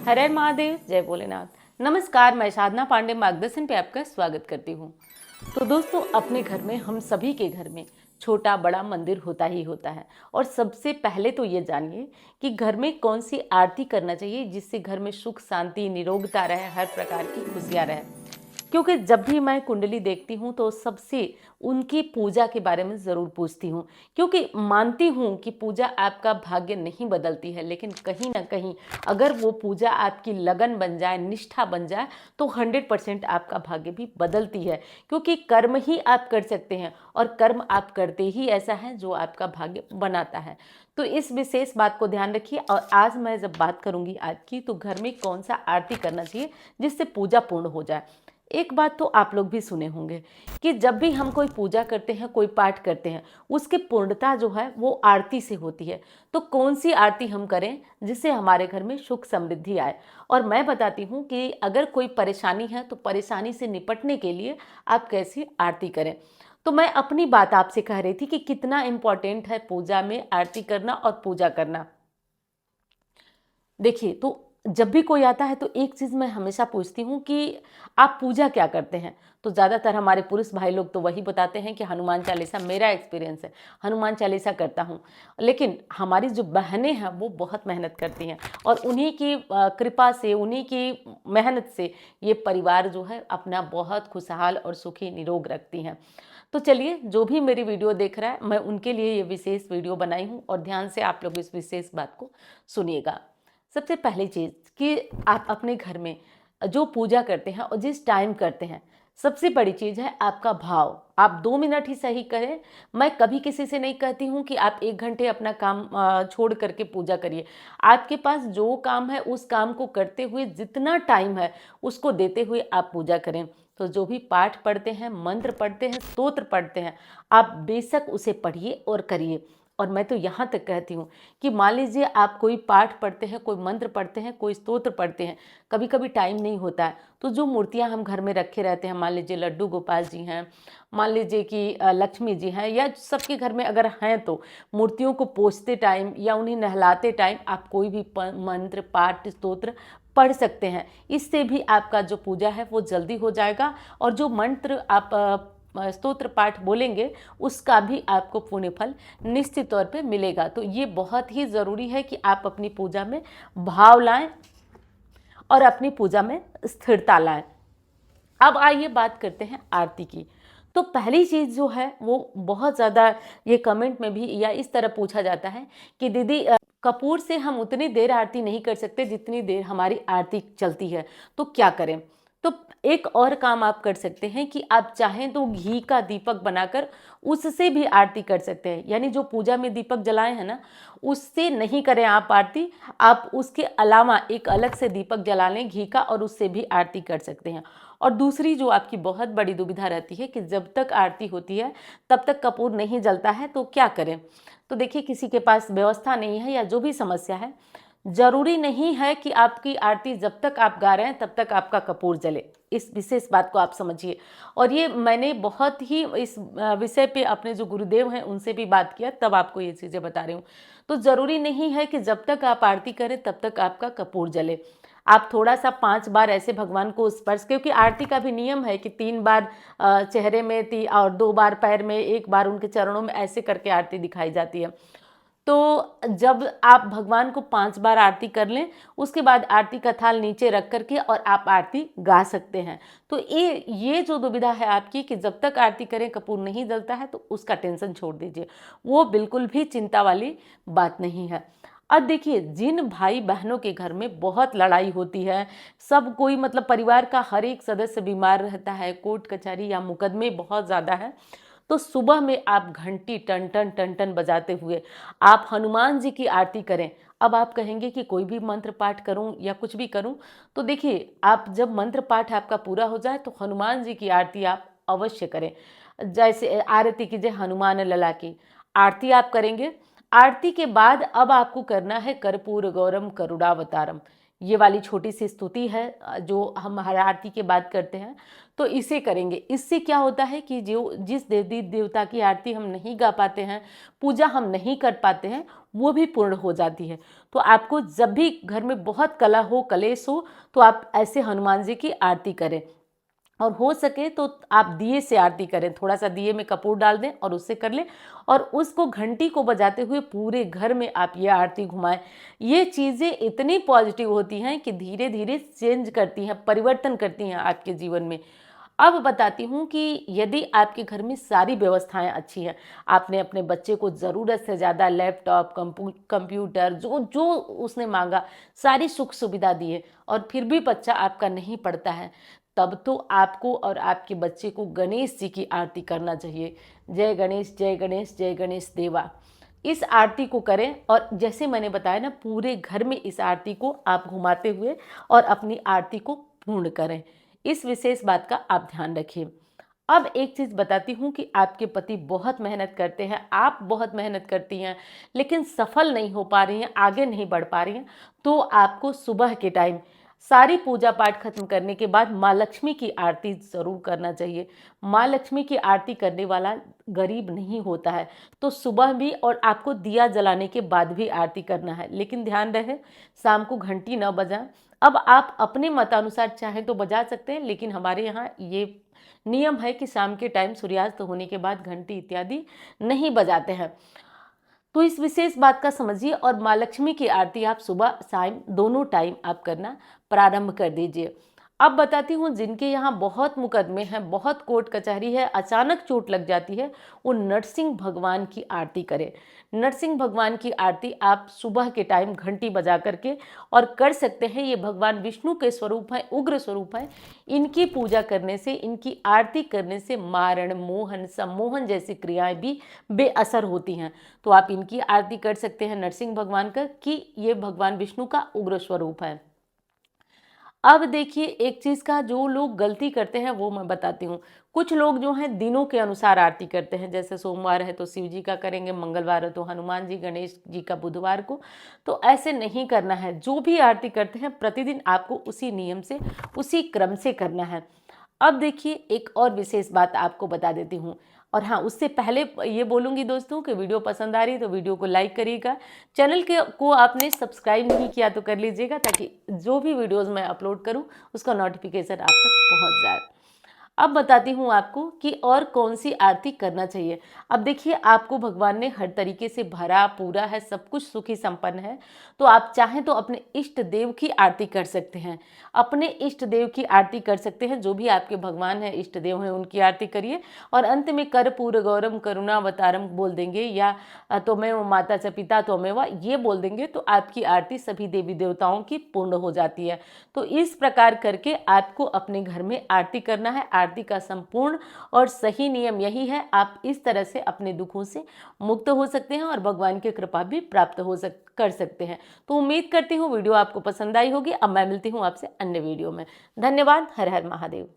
हर हर महादेव, जय भोलेनाथ। नमस्कार, मैं साधना पांडे मार्गदर्शन पे आपका स्वागत करती हूँ। तो दोस्तों, अपने घर में, हम सभी के घर में छोटा बड़ा मंदिर होता ही होता है। और सबसे पहले तो ये जानिए कि घर में कौन सी आरती करना चाहिए जिससे घर में सुख शांति निरोगता रहे, हर प्रकार की खुशियाँ रहे। क्योंकि जब भी मैं कुंडली देखती हूँ तो सबसे उनकी पूजा के बारे में ज़रूर पूछती हूँ, क्योंकि मानती हूँ कि पूजा आपका भाग्य नहीं बदलती है, लेकिन कहीं ना कहीं अगर वो पूजा आपकी लगन बन जाए, निष्ठा बन जाए, तो 100% आपका भाग्य भी बदलती है। क्योंकि कर्म ही आप कर सकते हैं और कर्म आप करते ही ऐसा है जो आपका भाग्य बनाता है। तो इस विशेष बात को ध्यान रखिए। और आज मैं जब बात करूंगी आज की, तो घर में कौन सा आरती करना चाहिए जिससे पूजा पूर्ण हो जाए। एक बात तो आप लोग भी सुने होंगे कि जब भी हम कोई पूजा करते हैं, कोई पाठ करते हैं, उसकी पूर्णता जो है वो आरती से होती है। तो कौन सी आरती हम करें जिससे हमारे घर में सुख समृद्धि आए। और मैं बताती हूँ कि अगर कोई परेशानी है तो परेशानी से निपटने के लिए आप कैसी आरती करें। तो मैं अपनी बात आपसे कह रही थी कि कितना इम्पोर्टेंट है पूजा में आरती करना और पूजा करना। देखिए, तो जब भी कोई आता है तो एक चीज़ मैं हमेशा पूछती हूँ कि आप पूजा क्या करते हैं। तो ज़्यादातर हमारे पुरुष भाई लोग तो वही बताते हैं कि हनुमान चालीसा, मेरा एक्सपीरियंस है, हनुमान चालीसा करता हूँ। लेकिन हमारी जो बहनें हैं वो बहुत मेहनत करती हैं, और उन्हीं की कृपा से, उन्हीं की मेहनत से ये परिवार जो है अपना बहुत खुशहाल और सुखी निरोग रखती हैं। तो चलिए, जो भी मेरी वीडियो देख रहा है, मैं उनके लिए ये विशेष वीडियो बनाई हूँ, और ध्यान से आप लोग इस विशेष बात को सुनिएगा। सबसे पहली चीज़ कि आप अपने घर में जो पूजा करते हैं और जिस टाइम करते हैं, सबसे बड़ी चीज़ है आपका भाव। आप 2 मिनट ही सही करें। मैं कभी किसी से नहीं कहती हूँ कि आप 1 घंटे अपना काम छोड़ करके पूजा करिए। आपके पास जो काम है उस काम को करते हुए जितना टाइम है उसको देते हुए आप पूजा करें। तो जो भी पाठ पढ़ते हैं, मंत्र पढ़ते हैं, स्तोत्र पढ़ते हैं, आप बेशक उसे पढ़िए और करिए। और मैं तो यहाँ तक कहती हूँ कि मान लीजिए आप कोई पाठ पढ़ते हैं, कोई मंत्र पढ़ते हैं, कोई स्तोत्र पढ़ते हैं, कभी कभी टाइम नहीं होता है, तो जो मूर्तियाँ हम घर में रखे रहते हैं, मान लीजिए लड्डू गोपाल जी हैं, मान लीजिए कि लक्ष्मी जी हैं, या सबके घर में अगर हैं, तो मूर्तियों को पोछते टाइम या उन्हें नहलाते टाइम आप कोई भी मंत्र पाठ स्तोत्र पढ़ सकते हैं। इससे भी आपका जो पूजा है वो जल्दी हो जाएगा, और जो मंत्र आप स्तोत्र पाठ बोलेंगे उसका भी आपको पुण्य फल निश्चित तौर पे मिलेगा। तो ये बहुत ही ज़रूरी है कि आप अपनी पूजा में भाव लाएं और अपनी पूजा में स्थिरता लाएं। अब आइए बात करते हैं आरती की। तो पहली चीज़ जो है वो बहुत ज़्यादा, ये कमेंट में भी या इस तरह पूछा जाता है कि दीदी, कपूर से हम उतनी देर आरती नहीं कर सकते जितनी देर हमारी आरती चलती है, तो क्या करें। तो एक और काम आप कर सकते हैं कि आप चाहें तो घी का दीपक बनाकर उससे भी आरती कर सकते हैं। यानी जो पूजा में दीपक जलाए हैं ना, उससे नहीं करें आप आरती, आप उसके अलावा एक अलग से दीपक जला लें घी का, और उससे भी आरती कर सकते हैं। और दूसरी जो आपकी बहुत बड़ी दुविधा रहती है कि जब तक आरती होती है तब तक कपूर नहीं जलता है, तो क्या करें। तो देखिए, किसी के पास व्यवस्था नहीं है या जो भी समस्या है, जरूरी नहीं है कि आपकी आरती जब तक आप गा रहे हैं तब तक आपका कपूर जले। इस विशेष बात को आप समझिए। और ये मैंने बहुत ही इस विषय पे अपने जो गुरुदेव हैं उनसे भी बात किया, तब आपको ये चीज़ें बता रही हूँ। तो ज़रूरी नहीं है कि जब तक आप आरती करें तब तक आपका कपूर जले। आप थोड़ा सा 5 बार ऐसे भगवान को स्पर्श, क्योंकि आरती का भी नियम है कि 3 बार चेहरे में, और 2 बार पैर में, 1 बार उनके चरणों में, ऐसे करके आरती दिखाई जाती है। तो जब आप भगवान को 5 बार आरती कर लें, उसके बाद आरती का थाल नीचे रख करके और आप आरती गा सकते हैं। तो ये जो दुविधा है आपकी कि जब तक आरती करें कपूर नहीं जलता है, तो उसका टेंशन छोड़ दीजिए, वो बिल्कुल भी चिंता वाली बात नहीं है। अब देखिए, जिन भाई बहनों के घर में बहुत लड़ाई होती है, सब कोई मतलब परिवार का हर एक सदस्य बीमार रहता है, कोर्ट कचहरी या मुकदमे बहुत ज़्यादा है, तो सुबह में आप घंटी टन टन टन टन बजाते हुए आप हनुमान जी की आरती करें। अब आप कहेंगे कि कोई भी मंत्र पाठ करूं या कुछ भी करूं, तो देखिए, आप जब मंत्र पाठ आपका पूरा हो जाए तो हनुमान जी की आरती आप अवश्य करें। जैसे आरती कीजिए हनुमान लला की आरती आप करेंगे। आरती के बाद अब आपको करना है कर्पूर गौरम करुणावतारम। ये वाली छोटी सी स्तुति है जो हम हर आरती के बाद करते हैं, तो इसे करेंगे। इससे क्या होता है कि जो जिस देवी देवता की आरती हम नहीं गा पाते हैं, पूजा हम नहीं कर पाते हैं, वो भी पूर्ण हो जाती है। तो आपको जब भी घर में बहुत कलह हो, कलेश हो, तो आप ऐसे हनुमान जी की आरती करें। और हो सके तो आप दिए से आरती करें, थोड़ा सा दिए में कपूर डाल दें और उससे कर लें, और उसको घंटी को बजाते हुए पूरे घर में आप ये आरती घुमाएं। ये चीज़ें इतनी पॉजिटिव होती हैं कि धीरे धीरे चेंज करती हैं, परिवर्तन करती हैं आपके जीवन में। अब बताती हूँ कि यदि आपके घर में सारी व्यवस्थाएं अच्छी हैं, आपने अपने बच्चे को ज़रूरत से ज़्यादा लैपटॉप, कंप्यूटर, जो जो उसने मांगा, सारी सुख सुविधा दी है, और फिर भी बच्चा आपका नहीं पढ़ता है, तब तो आपको और आपके बच्चे को गणेश जी की आरती करना चाहिए। जय गणेश, जय गणेश, जय गणेश देवा, इस आरती को करें। और जैसे मैंने बताया ना, पूरे घर में इस आरती को आप घुमाते हुए और अपनी आरती को पूर्ण करें। इस विशेष बात का आप ध्यान रखिए। अब एक चीज़ बताती हूँ कि आपके पति बहुत मेहनत करते हैं, आप बहुत मेहनत करती हैं, लेकिन सफल नहीं हो पा रही हैं, आगे नहीं बढ़ पा रही हैं, तो आपको सुबह के टाइम सारी पूजा पाठ खत्म करने के बाद माँ लक्ष्मी की आरती ज़रूर करना चाहिए। माँ लक्ष्मी की आरती करने वाला गरीब नहीं होता है। तो सुबह भी और आपको दिया जलाने के बाद भी आरती करना है, लेकिन ध्यान रहे शाम को घंटी न बजाएं। अब आप अपने मतानुसार चाहें तो बजा सकते हैं, लेकिन हमारे यहाँ ये नियम है कि शाम के टाइम सूर्यास्त होने के बाद घंटी इत्यादि नहीं बजाते हैं। तो इस विशेष बात का समझिए, और माँ लक्ष्मी की आरती आप सुबह शाम दोनों टाइम आप करना प्रारंभ कर दीजिए। अब बताती हूँ, जिनके यहाँ बहुत मुकदमे हैं, बहुत कोर्ट कचहरी है, अचानक चोट लग जाती है, वो नरसिंह भगवान की आरती करें। नरसिंह भगवान की आरती आप सुबह के टाइम घंटी बजा करके और कर सकते हैं। ये भगवान विष्णु के स्वरूप हैं, उग्र स्वरूप हैं। इनकी पूजा करने से, इनकी आरती करने से मारण, मोहन, सम्मोहन जैसी क्रियाएं भी बेअसर होती हैं। तो आप इनकी आरती कर सकते हैं, नरसिंह भगवान का, कि ये भगवान विष्णु का उग्र स्वरूप है। अब देखिए, एक चीज़ का जो लोग गलती करते हैं वो मैं बताती हूँ। कुछ लोग जो हैं दिनों के अनुसार आरती करते हैं, जैसे सोमवार है तो शिव जी का करेंगे, मंगलवार है तो हनुमान जी, गणेश जी का बुधवार को। तो ऐसे नहीं करना है। जो भी आरती करते हैं प्रतिदिन आपको उसी नियम से, उसी क्रम से करना है। अब देखिए, एक और विशेष बात आपको बता देती हूँ। और हाँ, उससे पहले ये बोलूँगी दोस्तों कि वीडियो पसंद आ रही है तो वीडियो को लाइक करिएगा। चैनल के को आपने सब्सक्राइब नहीं किया तो कर लीजिएगा, ताकि जो भी वीडियोज़ मैं अपलोड करूँ उसका नोटिफिकेशन आप तक पहुँच जाए। अब बताती हूँ आपको कि और कौन सी आरती करना चाहिए। अब देखिए, आपको भगवान ने हर तरीके से भरा पूरा है, सब कुछ सुखी संपन्न है। तो आप चाहें तो अपने इष्ट देव की आरती कर सकते हैं। अपने इष्ट देव की आरती कर सकते हैं, जो भी आपके भगवान हैं, इष्ट देव हैं, उनकी आरती करिए। और अंत में कर्पूर गौरम करुणावतारम बोल देंगे, या त्वमेव माता च पिता त्वमेव, ये बोल देंगे, तो आपकी आरती सभी देवी देवताओं की पूर्ण हो जाती है। तो इस प्रकार करके आपको अपने घर में आरती करना है। आरती का संपूर्ण और सही नियम यही है। आप इस तरह से अपने दुखों से मुक्त हो सकते हैं और भगवान की कृपा भी प्राप्त कर सकते हैं। तो उम्मीद करती हूँ वीडियो आपको पसंद आई होगी। अब मैं मिलती हूँ आपसे अन्य वीडियो में। धन्यवाद। हर हर महादेव।